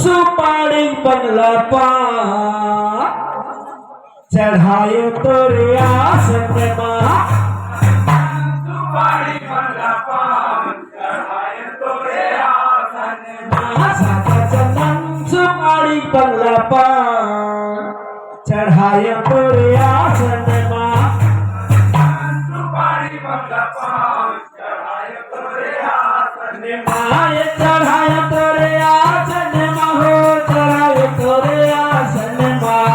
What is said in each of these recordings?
सुपारी बंगला पा चढ़ाए तोरे आसन माँ सुपारी बंगला पा चढ़ाए तोरे आसन माँ साका चंदन सुपारी बंगला पा चढ़ाए तोरे आसन माँ सुपारी बंगला पा चढ़ाए तोरे आसन माँ ये चढ़ाए तोरे आसन माँ हो चढ़ाए तोरे आसन माँ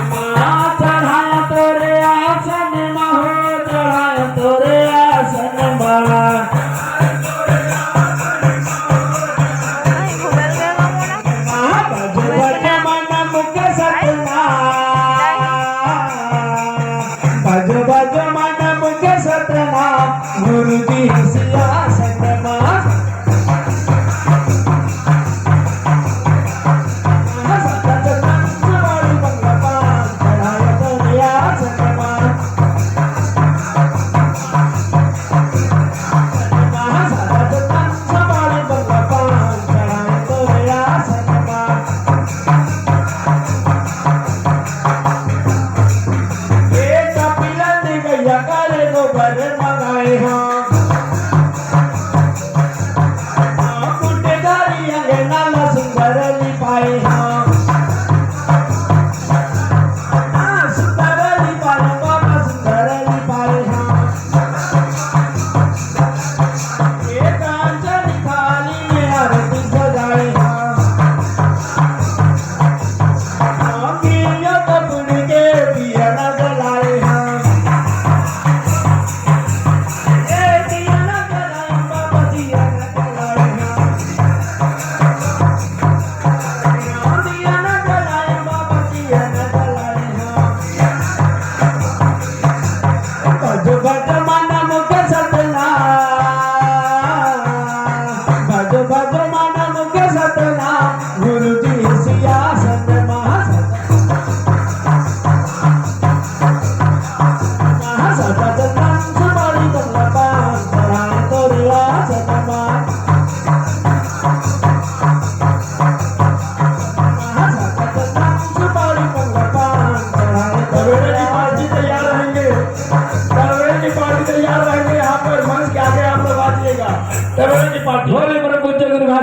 चढ़ाए तोरे आसन माँ हो चढ़ाए तोरे आसन माँ बाजू बाजू मन मुझे सतना गुरु जी सिया सनमा